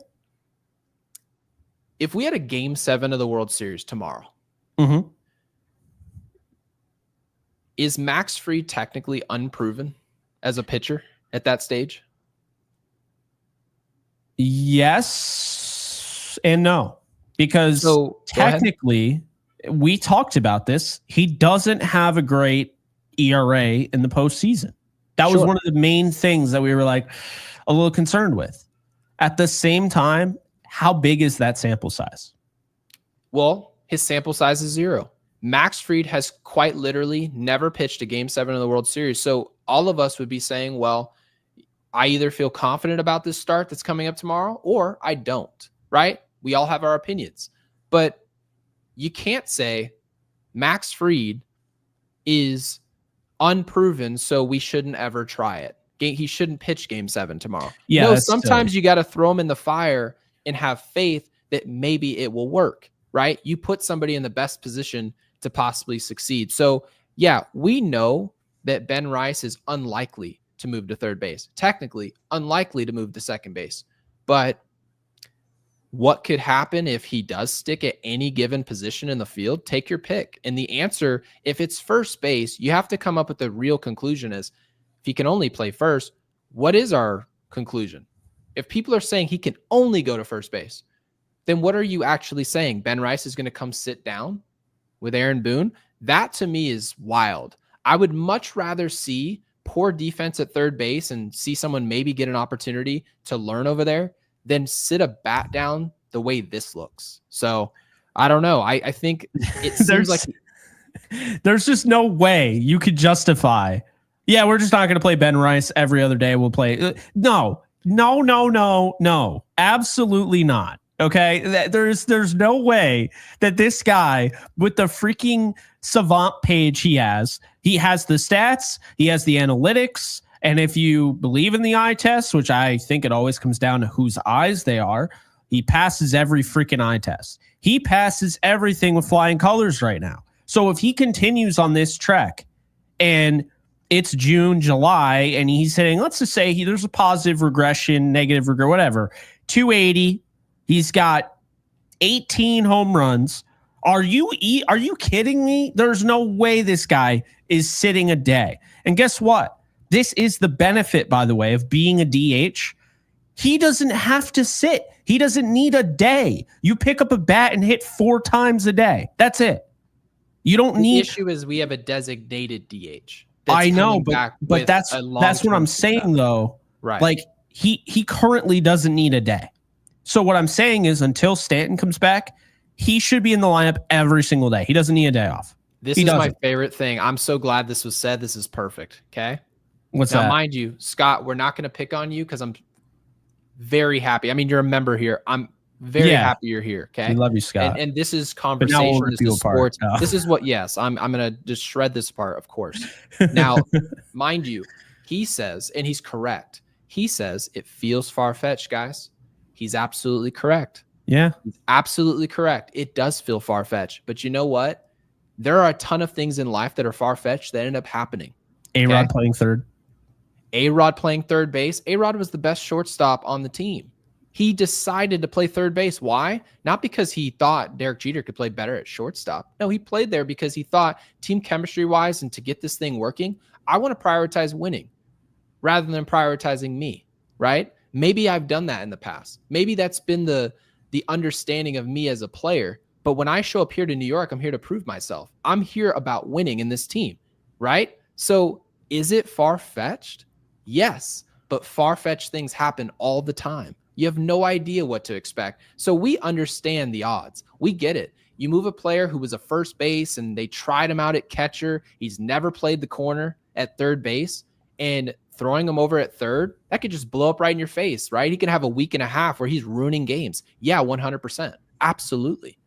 If we had a game 7 of the World Series tomorrow, is Max Fried technically unproven as a pitcher at that stage? Yes and no. Because technically, we talked about this. He doesn't have a great ERA in the postseason. That was one of the main things that we were like a little concerned with. At the same time, how big is that sample size? Well, his sample size is 0. Max Fried has quite literally never pitched a game 7 of the World Series. So all of us would be saying, well, I either feel confident about this start that's coming up tomorrow or I don't, right? We all have our opinions. But you can't say Max Fried is unproven, so we shouldn't ever try it. He shouldn't pitch game 7 tomorrow. Yeah, no, sometimes you got to throw him in the fire and have faith that maybe it will work, right? You put somebody in the best position to possibly succeed. So yeah, we know that Ben Rice is unlikely to move to third base, technically unlikely to move to second base, but what could happen if he does stick at any given position in the field? Take your pick. And the answer, if it's first base, you have to come up with the real conclusion is if he can only play first, what is our conclusion? If people are saying he can only go to first base, then what are you actually saying? Ben Rice is going to come sit down with Aaron Boone? That to me is wild. I would much rather see poor defense at third base and see someone maybe get an opportunity to learn over there than sit a bat down the way this looks. So I don't know. I think it seems like there's just no way you could justify. Yeah, we're just not going to play Ben Rice every other day. We'll play. No, absolutely not. Okay. There's no way that this guy with the freaking savant page he has the stats, he has the analytics. And if you believe in the eye test, which I think it always comes down to whose eyes they are, he passes every freaking eye test. He passes everything with flying colors right now. So if he continues on this trek and it's June, July, and he's hitting, let's just say there's a positive regression, negative regression, whatever, 280, he's got 18 home runs. Are you kidding me? There's no way this guy is sitting a day. And guess what? This is the benefit, by the way, of being a DH. He doesn't have to sit. He doesn't need a day. You pick up a bat and hit 4 times a day. That's it. You don't need. The issue is we have a designated DH. I know, but that's what I'm saying though. Right. Like he currently doesn't need a day. So what I'm saying is until Stanton comes back, he should be in the lineup every single day. He doesn't need a day off. This is my favorite thing. I'm so glad this was said. This is perfect. Okay. What's that? Now, mind you, Scott, we're not going to pick on you because I'm very happy. I mean, you're a member here. I'm very happy you're here. Okay. We love you, Scott. And this is conversation. This is sports. No. This is what, yes, I'm going to just shred this part, of course. Now, mind you, he says, and he's correct. He says it feels far-fetched, guys. He's absolutely correct. Yeah. He's absolutely correct. It does feel far-fetched. But you know what? There are a ton of things in life that are far-fetched that end up happening. A-Rod playing third. A-Rod playing third base. A-Rod was the best shortstop on the team. He decided to play third base. Why? Not because he thought Derek Jeter could play better at shortstop. No, he played there because he thought team chemistry-wise and to get this thing working, I want to prioritize winning rather than prioritizing me, right? Maybe I've done that in the past. Maybe that's been the understanding of me as a player. But when I show up here to New York, I'm here to prove myself. I'm here about winning in this team, right? So is it far-fetched? Yes, but far-fetched things happen all the time. You have no idea what to expect. So we understand the odds. We get it. You move a player who was a first base and they tried him out at catcher. He's never played the corner at third base. and throwing him over at third, that could just blow up right in your face, right? He can have a week and a half where he's ruining games. Yeah, 100%. Absolutely.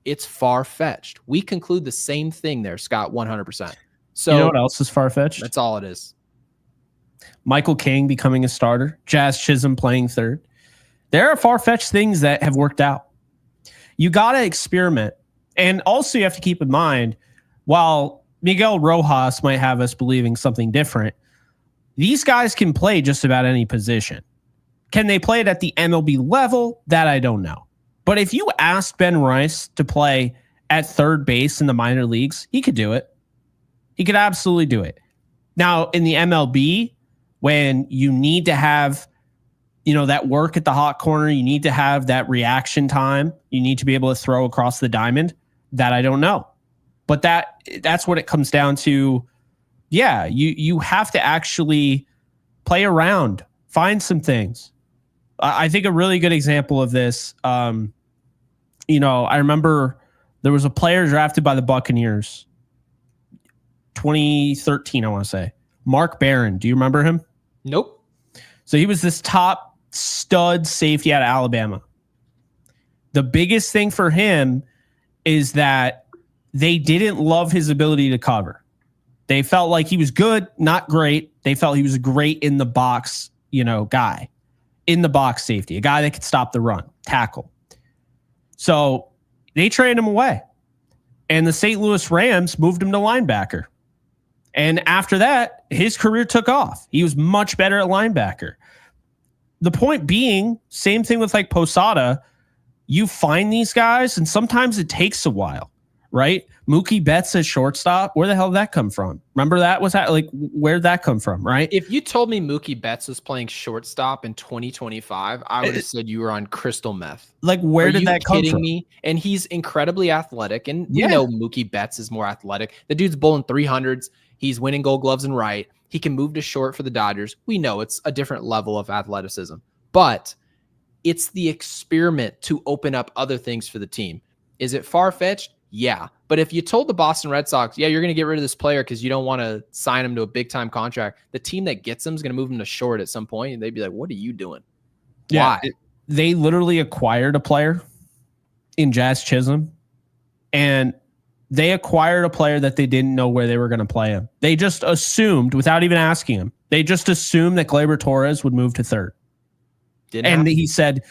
It's far-fetched. We conclude the same thing there, Scott, 100%. So you know what else is far-fetched? That's all it is. Michael King becoming a starter, Jazz Chisholm playing third. There are far-fetched things that have worked out. You got to experiment. And also you have to keep in mind, while Miguel Rojas might have us believing something different, these guys can play just about any position. Can they play it at the MLB level? That I don't know. But if you asked Ben Rice to play at third base in the minor leagues, he could do it. He could absolutely do it. Now, in the MLB, when you need to have, that work at the hot corner, you need to have that reaction time, you need to be able to throw across the diamond, that I don't know. But that's what it comes down to. Yeah, you have to actually play around, find some things. I think a really good example of this, I remember there was a player drafted by the Buccaneers, 2013, I want to say. Mark Barron. Do you remember him? Nope. So he was this top stud safety out of Alabama. The biggest thing for him is that they didn't love his ability to cover. They felt like he was good, not great. They felt he was a great in the box, guy. In the box safety, a guy that could stop the run, tackle. So they traded him away. And the St. Louis Rams moved him to linebacker. And after that, his career took off. He was much better at linebacker. The point being, same thing with like Posada. You find these guys, and sometimes it takes a while, right? Mookie Betts as shortstop. Where the hell did that come from? Remember that? Was that where'd that come from, right? If you told me Mookie Betts was playing shortstop in 2025, I would have said you were on crystal meth. Like, where did that come from? Kidding me? And he's incredibly athletic. And we know Mookie Betts is more athletic. The dude's bowling 300s. He's winning Gold Gloves and right. He can move to short for the Dodgers. We know it's a different level of athleticism, but it's the experiment to open up other things for the team. Is it far-fetched? Yeah. But if you told the Boston Red Sox, yeah, you're going to get rid of this player because you don't want to sign him to a big-time contract, the team that gets him is going to move him to short at some point, and they'd be like, what are you doing? Yeah, why? They literally acquired a player in Jazz Chisholm, and they acquired a player that they didn't know where they were going to play him. They just assumed, without even asking him, they just assumed that Gleyber Torres would move to third. And he said,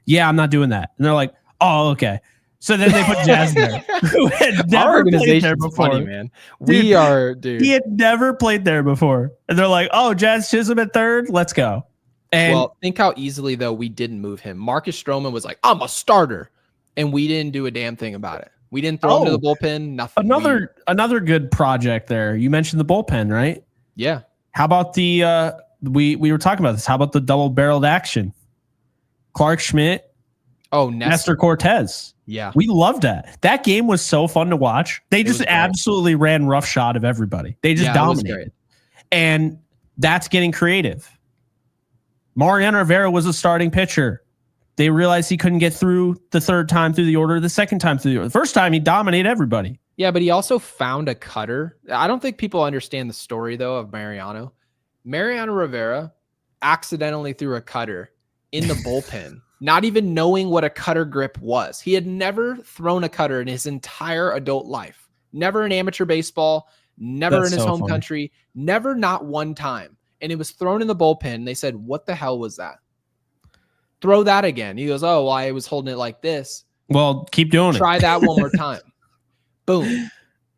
yeah, I'm not doing that. And they're like, oh, okay. So then they put Jazz there, who had never played there before. Funny, man. Dude. He had never played there before. And they're like, oh, Jazz Chisholm at third? Let's go. And think how easily, though, we didn't move him. Marcus Stroman was like, I'm a starter. And we didn't do a damn thing about it. We didn't throw him to the bullpen. Nothing. Another good project there. You mentioned the bullpen, right? Yeah. How about the we were talking about this. How about the double-barreled action? Clark Schmidt. Oh, Nestor Cortez. Yeah. We loved that. That game was so fun to watch. They just absolutely ran roughshod of everybody. They just dominated. And that's getting creative. Mariano Rivera was a starting pitcher. They realized he couldn't get through the third time through the order, the second time through the order. The first time, he dominated everybody. Yeah, but he also found a cutter. I don't think people understand the story, though, of Mariano. Mariano Rivera accidentally threw a cutter in the bullpen, not even knowing what a cutter grip was. He had never thrown a cutter in his entire adult life. Never in amateur baseball, never in his home country, never, not one time. And it was thrown in the bullpen. They said, what the hell was that? Throw that again. He goes, oh, well, I was holding it like this. Well, keep doing it. Try that one more time. Boom.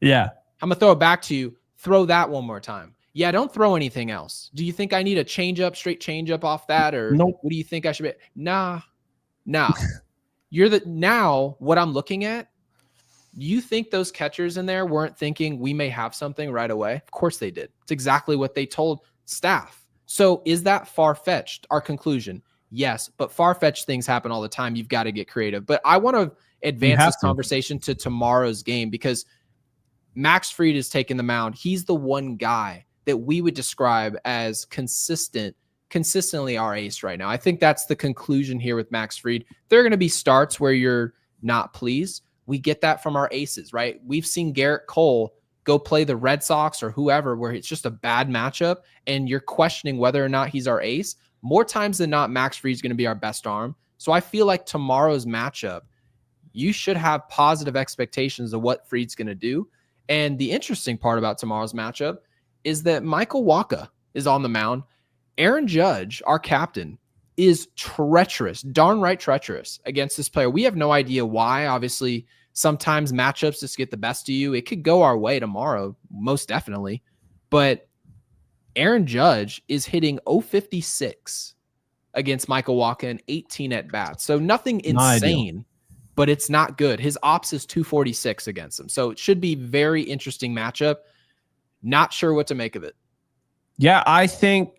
Yeah. I'm going to throw it back to you. Throw that one more time. Yeah, don't throw anything else. Do you think I need a straight change up off that? Or nope. What do you think I should be? Nah. Now what I'm looking at, you think those catchers in there weren't thinking we may have something right away? Of course they did. It's exactly what they told staff. So is that far-fetched? Our conclusion, yes, but far-fetched things happen all the time. You've got to get creative. But I want to advance this conversation to tomorrow's game because Max Fried is taking the mound. He's the one guy that we would describe as consistently our ace right now. I think that's the conclusion here with Max Fried. There are going to be starts where you're not pleased. We get that from our aces, right? We've seen Garrett Cole go play the Red Sox or whoever, where it's just a bad matchup and you're questioning whether or not he's our ace, more times than not, Max Fried's going to be our best arm. So I feel like tomorrow's matchup, you should have positive expectations of what Fried's going to do. And the interesting part about tomorrow's matchup is that Michael Wacha is on the mound. Aaron Judge, our captain, is treacherous, darn right treacherous against this player. We have no idea why. Obviously, sometimes matchups just get the best of you. It could go our way tomorrow, most definitely. But Aaron Judge is hitting 056 against Michael Wacha and 18 at bats. So nothing insane, but it's not good. His ops is 246 against him. So it should be very interesting matchup. Not sure what to make of it. Yeah, I think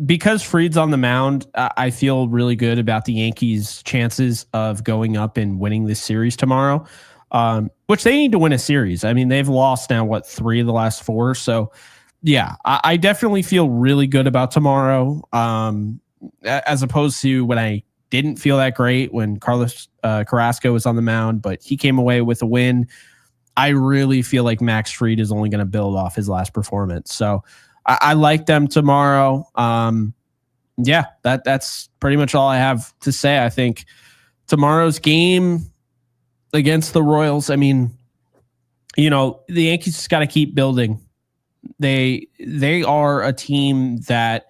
because Fried's on the mound, I feel really good about the Yankees' chances of going up and winning this series tomorrow, which they need to win a series. I mean, they've lost now, 3 of the last 4. So, yeah, I definitely feel really good about tomorrow, as opposed to when I didn't feel that great when Carrasco was on the mound, but he came away with a win. I really feel like Max Fried is only going to build off his last performance. So, I like them tomorrow. Yeah, that's pretty much all I have to say. I think tomorrow's game against the Royals, I mean, the Yankees just got to keep building. They are a team that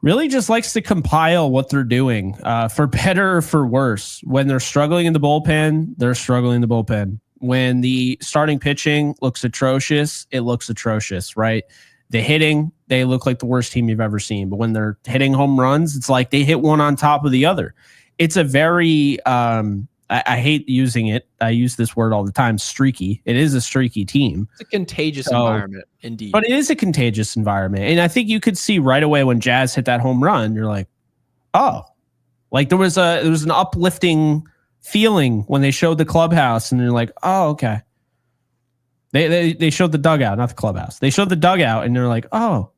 really just likes to compile what they're doing, for better or for worse. When they're struggling in the bullpen, they're struggling in the bullpen. When the starting pitching looks atrocious, it looks atrocious, right? The hitting, they look like the worst team you've ever seen. But when they're hitting home runs, it's like they hit one on top of the other. It's a very, I hate using it. I use this word all the time, streaky. It is a streaky team. It's a contagious environment, indeed. But it is a contagious environment. And I think you could see right away when Jazz hit that home run, you're like, oh, like there was an uplifting feeling when they showed the clubhouse and you're like, oh, okay. They showed the dugout, not the clubhouse. They showed the dugout, and they're like, "Oh."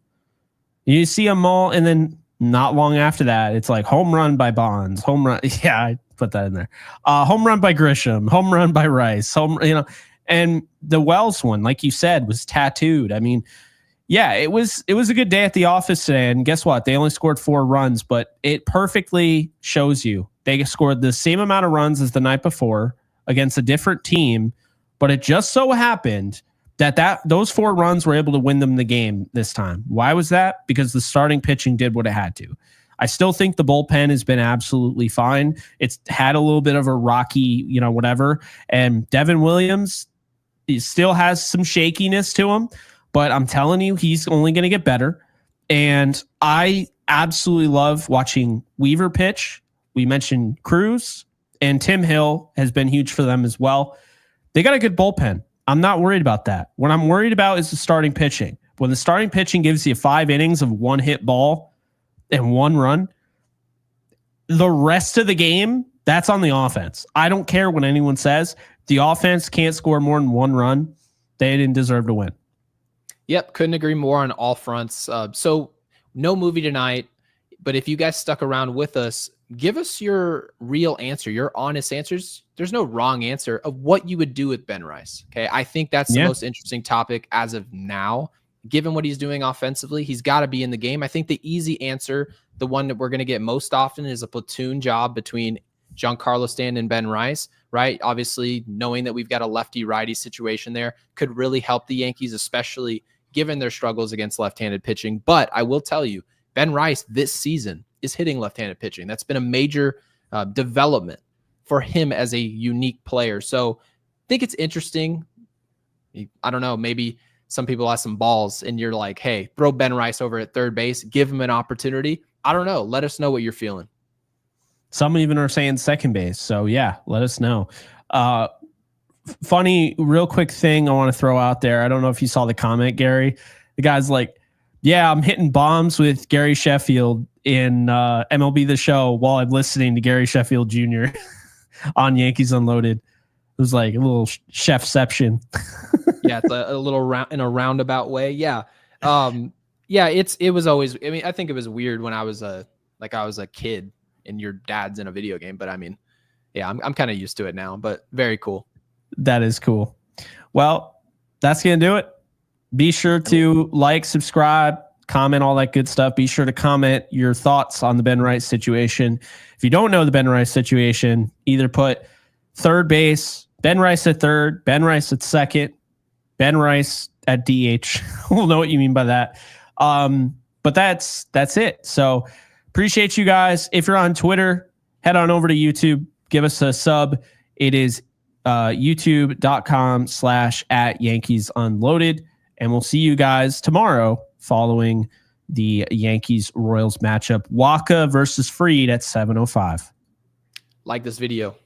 You see them all, and then not long after that, it's like home run by Bonds, home run. Yeah, I put that in there. Home run by Grisham, home run by Rice, and the Wells one, like you said, was tattooed. I mean, yeah, it was a good day at the office today, and guess what? They only scored 4 runs, but it perfectly shows you they scored the same amount of runs as the night before against a different team. But it just so happened that those 4 runs were able to win them the game this time. Why was that? Because the starting pitching did what it had to. I still think the bullpen has been absolutely fine. It's had a little bit of a rocky, whatever. And Devin Williams, he still has some shakiness to him, but I'm telling you, he's only going to get better. And I absolutely love watching Weaver pitch. We mentioned Cruz, and Tim Hill has been huge for them as well. They got a good bullpen. I'm not worried about that. What I'm worried about is the starting pitching. When the starting pitching gives you 5 innings of 1 hit ball and 1 run, the rest of the game, that's on the offense. I don't care what anyone says. The offense can't score more than 1 run. They didn't deserve to win. Yep, couldn't agree more on all fronts. So no movie tonight, but if you guys stuck around with us, give us your real answer, your honest answers. There's no wrong answer of what you would do with Ben Rice. Okay. I think that's the most interesting topic as of now. Given what he's doing offensively, he's got to be in the game. I think the easy answer, the one that we're going to get most often, is a platoon job between Giancarlo Stanton and Ben Rice, right? Obviously, knowing that we've got a lefty-righty situation there could really help the Yankees, especially given their struggles against left-handed pitching. But I will tell you, Ben Rice this season is hitting left-handed pitching. That's been a major development for him as a unique player. So I think it's interesting. I don't know, maybe some people have some balls and you're like, hey, throw Ben Rice over at third base, give him an opportunity. I don't know. Let us know what you're feeling. Some even are saying second base. So yeah, let us know. Funny, real quick thing I want to throw out there. I don't know if you saw the comment, Gary. The guy's like, yeah, I'm hitting bombs with Gary Sheffield in MLB The Show while I'm listening to Gary Sheffield Jr. on Yankees Unloaded. It was like a little chefception. Yeah, it's a little round in a roundabout way. Yeah. Yeah, it was always, I mean, I think it was weird when I was a kid and your dad's in a video game, but I mean, yeah, I'm kind of used to it now, but very cool. That is cool. Well, that's going to do it. Be sure to like, subscribe, comment, all that good stuff. Be sure to comment your thoughts on the Ben Rice situation. If you don't know the Ben Rice situation, either put third base, Ben Rice at third, Ben Rice at second, Ben Rice at DH. We'll know what you mean by that. But that's it. So appreciate you guys. If you're on Twitter, head on over to YouTube, give us a sub. It is youtube.com/@YankeesUnloaded. And we'll see you guys tomorrow following the Yankees-Royals matchup. Waka versus Fried at 7:05. Like this video.